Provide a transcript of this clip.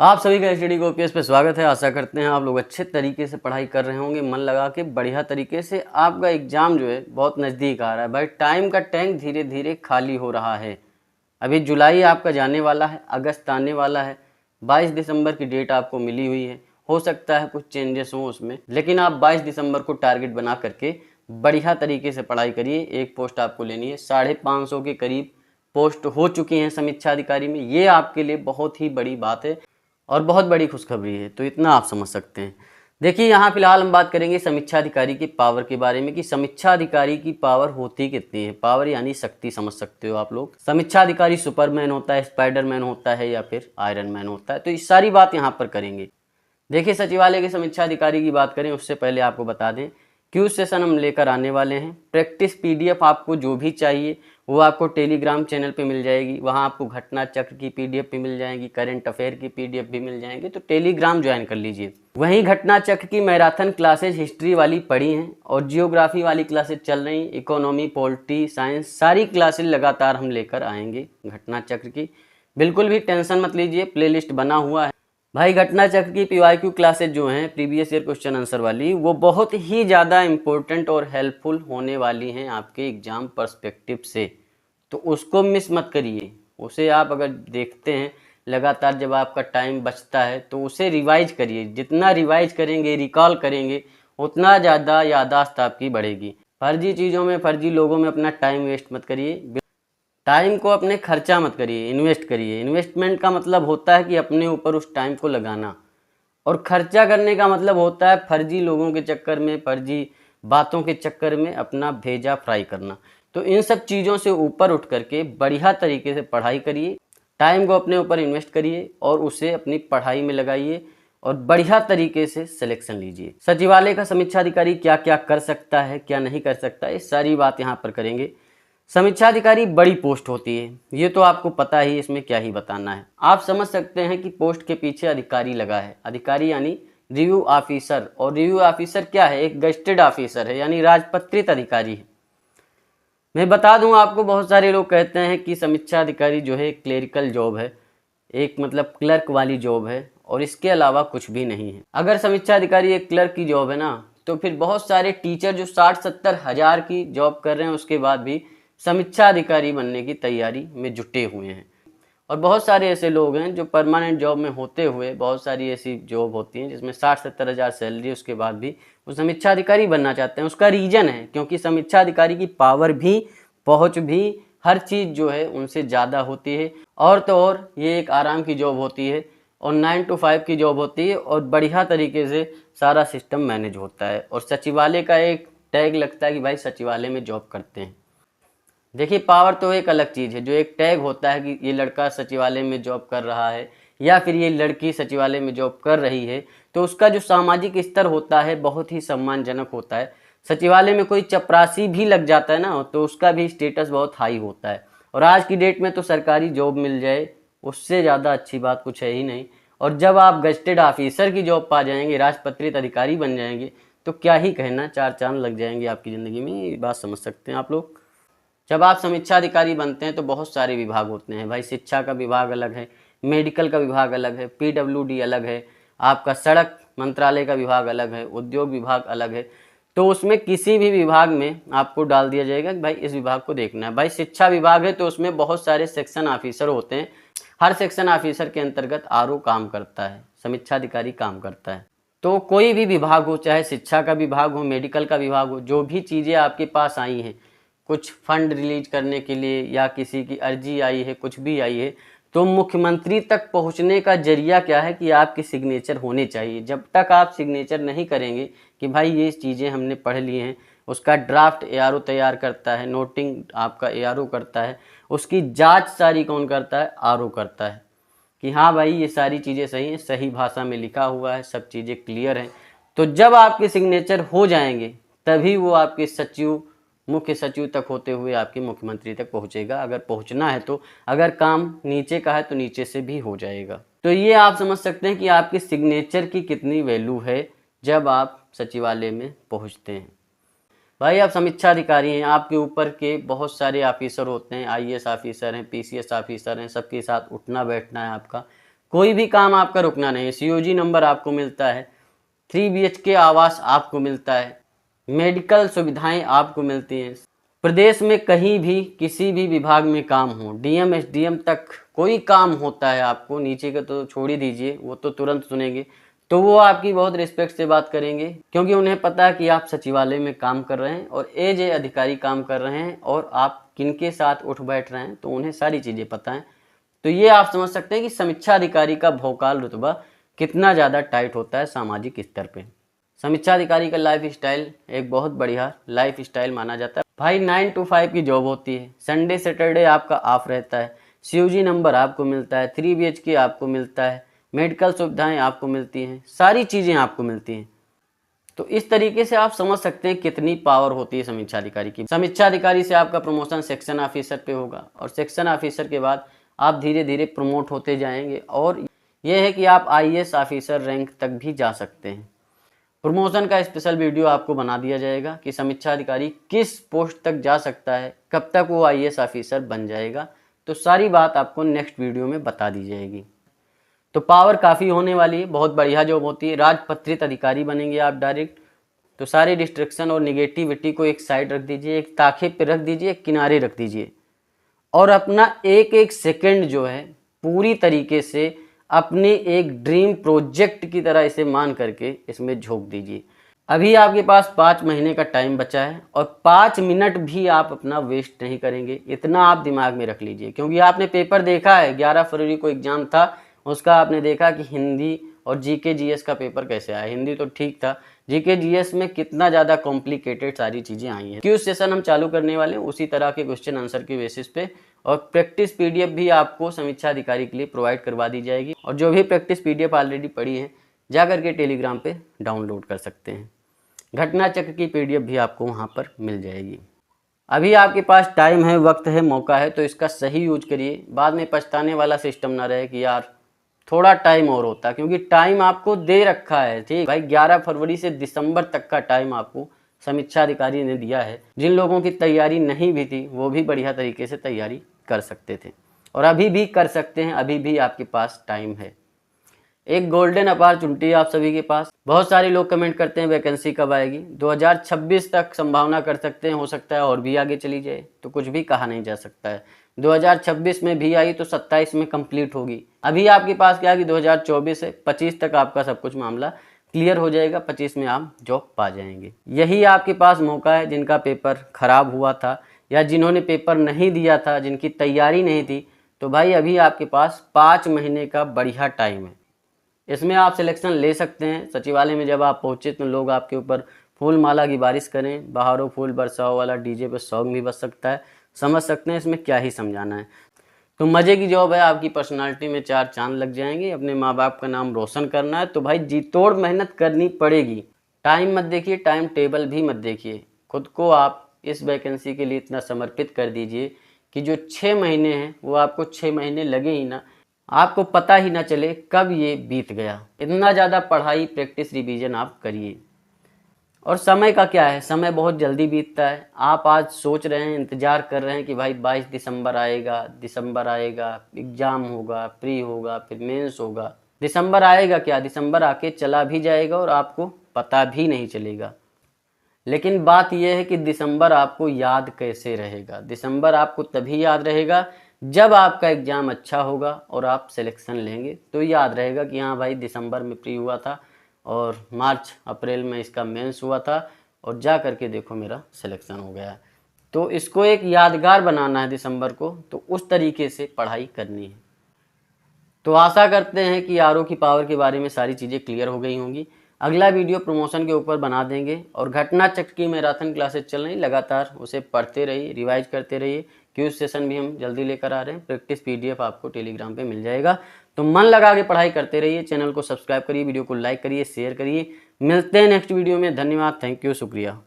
आप सभी का एचडी ओपीएस पे स्वागत है। आशा करते हैं आप लोग अच्छे तरीके से पढ़ाई कर रहे होंगे, मन लगा के बढ़िया तरीके से। आपका एग्ज़ाम जो है बहुत नज़दीक आ रहा है भाई। टाइम का टैंक धीरे धीरे खाली हो रहा है। अभी जुलाई आपका जाने वाला है, अगस्त आने वाला है। 22 दिसंबर की डेट आपको मिली हुई है। हो सकता है कुछ चेंजेस हों उसमें, लेकिन आप 22 दिसंबर को टारगेट बना करके बढ़िया तरीके से पढ़ाई करिए। एक पोस्ट आपको लेनी है, 550 के करीब पोस्ट हो चुकी हैं समीक्षा अधिकारी में। ये आपके लिए बहुत ही बड़ी बात है और बहुत बड़ी खुशखबरी है, तो इतना आप समझ सकते हैं। देखिए, यहाँ फिलहाल हम बात करेंगे समीक्षा अधिकारी की पावर के बारे में कि समीक्षा अधिकारी की पावर होती कितनी है। पावर यानी शक्ति, समझ सकते हो आप लोग। समीक्षा अधिकारी सुपरमैन होता है, स्पाइडरमैन होता है या फिर आयरन मैन होता है, तो इस सारी बात यहाँ पर करेंगे। देखिए, सचिवालय के समीक्षा अधिकारी की बात करें उससे पहले आपको बता दें क्यूज सेशन हम लेकर आने वाले हैं। प्रैक्टिस पीडीएफ आपको जो भी चाहिए वो आपको टेलीग्राम चैनल पे मिल जाएगी। वहाँ आपको घटना चक्र की पीडीएफ भी मिल जाएगी, करंट अफेयर की पीडीएफ भी मिल जाएंगे, तो टेलीग्राम ज्वाइन कर लीजिए। वहीं घटना चक्र की मैराथन क्लासेज हिस्ट्री वाली पढ़ी हैं और जियोग्राफी वाली क्लासेज चल रही, इकोनॉमी, पॉलिटी, साइंस, सारी क्लासेज लगातार हम लेकर आएंगे घटना चक्र की। बिल्कुल भी टेंशन मत लीजिए, प्लेलिस्ट बना हुआ है भाई। घटना चक्र की पीवाईक्यू क्लासेज जो हैं, प्रीवियस ईयर क्वेश्चन आंसर वाली, वो बहुत ही ज़्यादा इम्पोर्टेंट और हेल्पफुल होने वाली हैं आपके एग्जाम पर्सपेक्टिव से, तो उसको मिस मत करिए। उसे आप अगर देखते हैं लगातार, जब आपका टाइम बचता है तो उसे रिवाइज करिए। जितना रिवाइज करेंगे, रिकॉल करेंगे, उतना ज़्यादा याददाश्त आपकी बढ़ेगी। फर्जी चीज़ों में, फर्जी लोगों में अपना टाइम वेस्ट मत करिए। टाइम को अपने खर्चा मत करिए, इन्वेस्ट करिए। इन्वेस्टमेंट का मतलब होता है कि अपने ऊपर उस टाइम को लगाना, और खर्चा करने का मतलब होता है फर्जी लोगों के चक्कर में, फर्जी बातों के चक्कर में अपना भेजा फ्राई करना। तो इन सब चीज़ों से ऊपर उठ करके बढ़िया तरीके से पढ़ाई करिए, टाइम को अपने ऊपर इन्वेस्ट करिए और उसे अपनी पढ़ाई में लगाइए और बढ़िया तरीके से सिलेक्शन लीजिए। सचिवालय का समीक्षा अधिकारी क्या क्या कर सकता है, क्या नहीं कर सकता, ये सारी बात यहाँ पर करेंगे। समीक्षा अधिकारी बड़ी पोस्ट होती है, ये तो आपको पता ही, इसमें क्या ही बताना है। आप समझ सकते हैं कि पोस्ट के पीछे अधिकारी लगा है। अधिकारी यानी रिव्यू ऑफिसर, और रिव्यू ऑफिसर क्या है? एक गजेटेड ऑफिसर है, यानी राजपत्रित अधिकारी है। मैं बता दूं आपको, बहुत सारे लोग कहते हैं कि समीक्षा अधिकारी जो है क्लेरिकल जॉब है, एक मतलब क्लर्क वाली जॉब है और इसके अलावा कुछ भी नहीं है। अगर समीक्षा अधिकारी एक क्लर्क की जॉब है ना, तो फिर बहुत सारे टीचर जो 60-70 हज़ार की जॉब कर रहे हैं उसके बाद भी समीक्षा अधिकारी बनने की तैयारी में जुटे हुए हैं। और बहुत सारे ऐसे लोग हैं जो परमानेंट जॉब में होते हुए, बहुत सारी ऐसी जॉब होती हैं जिसमें 60-70 हज़ार सैलरी, उसके बाद भी वो समीक्षा अधिकारी बनना चाहते हैं। उसका रीज़न है क्योंकि समीक्षा अधिकारी की पावर भी, पहुंच भी, हर चीज़ जो है उनसे ज़्यादा होती है। और तो और ये एक आराम की जॉब होती है और 9 to 5 की जॉब होती है और बढ़िया तरीके से सारा सिस्टम मैनेज होता है। और सचिवालय का एक टैग लगता है कि भाई सचिवालय में जॉब करते हैं। देखिए, पावर तो एक अलग चीज़ है, जो एक टैग होता है कि ये लड़का सचिवालय में जॉब कर रहा है या फिर ये लड़की सचिवालय में जॉब कर रही है, तो उसका जो सामाजिक स्तर होता है बहुत ही सम्मानजनक होता है। सचिवालय में कोई चपरासी भी लग जाता है ना, तो उसका भी स्टेटस बहुत हाई होता है। और आज की डेट में तो सरकारी जॉब मिल जाए उससे ज़्यादा अच्छी बात कुछ है ही नहीं। और जब आप गजेटेड ऑफिसर की जॉब पा जाएंगे, राजपत्रित अधिकारी बन जाएंगे, तो क्या ही कहना, 4 चांद लग जाएंगे आपकी ज़िंदगी में। ये बात समझ सकते हैं आप लोग। जब आप समीक्षा अधिकारी बनते हैं तो बहुत सारे विभाग होते हैं भाई। शिक्षा का विभाग अलग है, मेडिकल का विभाग अलग है, पीडब्ल्यूडी अलग है, आपका सड़क मंत्रालय का विभाग अलग है, उद्योग विभाग अलग है। तो उसमें किसी भी विभाग में आपको डाल दिया जाएगा कि भाई इस विभाग को देखना है। भाई शिक्षा विभाग है तो उसमें बहुत सारे सेक्शन ऑफिसर होते हैं। हर सेक्शन ऑफिसर के अंतर्गत आरओ काम करता है, समीक्षा अधिकारी काम करता है। तो कोई भी विभाग हो, चाहे शिक्षा का विभाग हो, मेडिकल का विभाग हो, जो भी चीज़ें आपके पास आई हैं, कुछ फंड रिलीज करने के लिए या किसी की अर्जी आई है, कुछ भी आई है, तो मुख्यमंत्री तक पहुंचने का जरिया क्या है कि आपके सिग्नेचर होने चाहिए। जब तक आप सिग्नेचर नहीं करेंगे कि भाई ये चीज़ें हमने पढ़ ली हैं, उसका ड्राफ्ट एआरओ तैयार करता है, नोटिंग आपका एआरओ करता है, उसकी जांच सारी कौन करता है? आरओ करता है कि हाँ भाई ये सारी चीज़ें सही हैं, सही भाषा में लिखा हुआ है, सब चीज़ें क्लियर हैं। तो जब आपके सिग्नेचर हो जाएंगे तभी वो आपके सचिव, मुख्य सचिव तक होते हुए आपके मुख्यमंत्री तक पहुंचेगा, अगर पहुंचना है तो। अगर काम नीचे का है तो नीचे से भी हो जाएगा। तो ये आप समझ सकते हैं कि आपके सिग्नेचर की कितनी वैल्यू है जब आप सचिवालय में पहुंचते हैं। भाई आप समीक्षा अधिकारी हैं, आपके ऊपर के बहुत सारे ऑफिसर होते हैं, आईएएस ऑफिसर हैं, पीसीएस ऑफिसर हैं, सबके साथ उठना बैठना है आपका। कोई भी काम आपका रुकना नहीं है। COG नंबर आपको मिलता है, 3 BHK आवास आपको मिलता है, मेडिकल सुविधाएं आपको मिलती हैं। प्रदेश में कहीं भी किसी भी विभाग में काम हो, DM SDM तक कोई काम होता है आपको, नीचे का तो छोड़ ही दीजिए, वो तो तुरंत सुनेंगे, तो वो आपकी बहुत रिस्पेक्ट से बात करेंगे, क्योंकि उन्हें पता है कि आप सचिवालय में काम कर रहे हैं और एज ए अधिकारी काम कर रहे हैं और आप किनके साथ उठ बैठ रहे हैं, तो उन्हें सारी चीज़ें पता हैं। तो ये आप समझ सकते हैं कि समीक्षा अधिकारी का भौकाल रुतबा कितना ज़्यादा टाइट होता है सामाजिक स्तर पे। समीक्षा अधिकारी का लाइफ स्टाइल एक बहुत बढ़िया लाइफ स्टाइल माना जाता है भाई। 9 to 5 की जॉब होती है, संडे सैटरडे आपका ऑफ रहता है, COG नंबर आपको मिलता है, 3 BHK आपको मिलता है, मेडिकल सुविधाएं आपको मिलती हैं, सारी चीज़ें आपको मिलती हैं। तो इस तरीके से आप समझ सकते हैं कितनी पावर होती है समीक्षा अधिकारी की। समीक्षा अधिकारी से आपका प्रमोशन सेक्शन ऑफिसर पे होगा और सेक्शन ऑफिसर के बाद आप धीरे धीरे प्रमोट होते जाएंगे और यह है कि आप IAS ऑफिसर रैंक तक भी जा सकते हैं। प्रमोशन का स्पेशल वीडियो आपको बना दिया जाएगा कि समीक्षा अधिकारी किस पोस्ट तक जा सकता है, कब तक वो IAS ऑफिसर बन जाएगा, तो सारी बात आपको नेक्स्ट वीडियो में बता दी जाएगी। तो पावर काफ़ी होने वाली है, बहुत बढ़िया जॉब होती है। राजपत्रित अधिकारी बनेंगे आप डायरेक्ट। तो सारे डिस्ट्रैक्शन और निगेटिविटी को एक साइड रख दीजिए, एक ताखे पे रख दीजिए, एक किनारे रख दीजिए और अपना एक एक सेकंड जो है पूरी तरीके से अपने एक ड्रीम प्रोजेक्ट की तरह इसे मान करके इसमें झोंक दीजिए। अभी आपके पास 5 महीने का टाइम बचा है और 5 मिनट भी आप अपना वेस्ट नहीं करेंगे, इतना आप दिमाग में रख लीजिए। क्योंकि आपने पेपर देखा है, 11 फरवरी को एग्ज़ाम था, उसका आपने देखा कि हिंदी और GK GS का पेपर कैसे आया। हिंदी तो ठीक था, GK GS में कितना ज़्यादा कॉम्प्लिकेटेड सारी चीज़ें आई हैं। क्यूज सेशन हम चालू करने वाले हैं उसी तरह के क्वेश्चन आंसर के बेसिस पे, और प्रैक्टिस PDF भी आपको समीक्षा अधिकारी के लिए प्रोवाइड करवा दी जाएगी। और जो भी प्रैक्टिस PDF ऑलरेडी पड़ी है जा करके टेलीग्राम पे डाउनलोड कर सकते हैं। घटना चक्र की PDF भी आपको वहाँ पर मिल जाएगी। अभी आपके पास टाइम है, वक्त है, मौका है, तो इसका सही यूज करिए। बाद में पछताने वाला सिस्टम ना रहे कि यार थोड़ा टाइम और होता, क्योंकि टाइम आपको दे रखा है। ठीक भाई, 11 फरवरी से दिसंबर तक का टाइम आपको समीक्षा अधिकारी ने दिया है। जिन लोगों की तैयारी नहीं भी थी वो भी बढ़िया तरीके से तैयारी कर सकते थे और अभी भी कर सकते हैं, अभी भी आपके पास टाइम है। एक गोल्डन अपॉर्चुनिटी आप सभी के पास। बहुत सारे लोग कमेंट करते हैं वैकेंसी कब आएगी। 2026 तक संभावना कर सकते हैं, हो सकता है और भी आगे चली जाए, तो कुछ भी कहा नहीं जा सकता है। 2026 में भी आई तो 27 में कंप्लीट होगी। अभी आपके पास क्या है कि 2024 है, 25 तक आपका सब कुछ मामला क्लियर हो जाएगा, 25 में आप जॉब पा जाएंगे। यही आपके पास मौका है जिनका पेपर खराब हुआ था या जिन्होंने पेपर नहीं दिया था, जिनकी तैयारी नहीं थी, तो भाई अभी आपके पास 5 महीने का बढ़िया टाइम है। इसमें आप सिलेक्शन ले सकते हैं। सचिवालय में जब आप पहुँचे तो लोग आपके ऊपर फूल माला की बारिश करें, बहारों फूल बरसाओ वाला DJ पे सॉन्ग भी बज सकता है। समझ सकते हैं इसमें क्या ही समझाना है। तो मज़े की जॉब है, आपकी पर्सनालिटी में 4 चांद लग जाएंगे। अपने माँ बाप का नाम रोशन करना है तो भाई जी तोड़ मेहनत करनी पड़ेगी। टाइम मत देखिए, टाइम टेबल भी मत देखिए। खुद को आप इस वैकेंसी के लिए इतना समर्पित कर दीजिए कि जो 6 महीने हैं वो आपको 6 महीने लगे ही ना, आपको पता ही ना चले कब ये बीत गया। इतना ज़्यादा पढ़ाई, प्रैक्टिस, रिवीजन आप करिए। और समय का क्या है, समय बहुत जल्दी बीतता है। आप आज सोच रहे हैं, इंतज़ार कर रहे हैं कि भाई 22 दिसंबर आएगा, दिसंबर आएगा, एग्ज़ाम होगा, प्री होगा, फिर मेंस होगा। दिसंबर आएगा क्या, दिसंबर आके चला भी जाएगा और आपको पता भी नहीं चलेगा। लेकिन बात यह है कि दिसंबर आपको याद कैसे रहेगा। दिसंबर आपको तभी याद रहेगा जब आपका एग्ज़ाम अच्छा होगा और आप सिलेक्शन लेंगे, तो याद रहेगा कि हाँ भाई दिसंबर में प्री हुआ था और मार्च अप्रैल में इसका मेंस हुआ था और जा करके देखो मेरा सिलेक्शन हो गया। तो इसको एक यादगार बनाना है दिसंबर को, तो उस तरीके से पढ़ाई करनी है। तो आशा करते हैं कि RO की पावर के बारे में सारी चीज़ें क्लियर हो गई होंगी। अगला वीडियो प्रमोशन के ऊपर बना देंगे और घटना चक्र की मैराथन क्लासेस चल रही, लगातार उसे पढ़ते रहिए, रिवाइज करते रहिए। क्यूज सेशन भी हम जल्दी लेकर आ रहे हैं। प्रैक्टिस PDF आपको टेलीग्राम पे मिल जाएगा। तो मन लगा के पढ़ाई करते रहिए। चैनल को सब्सक्राइब करिए, वीडियो को लाइक करिए, शेयर करिए। मिलते हैं नेक्स्ट वीडियो में। धन्यवाद, थैंक यू, शुक्रिया।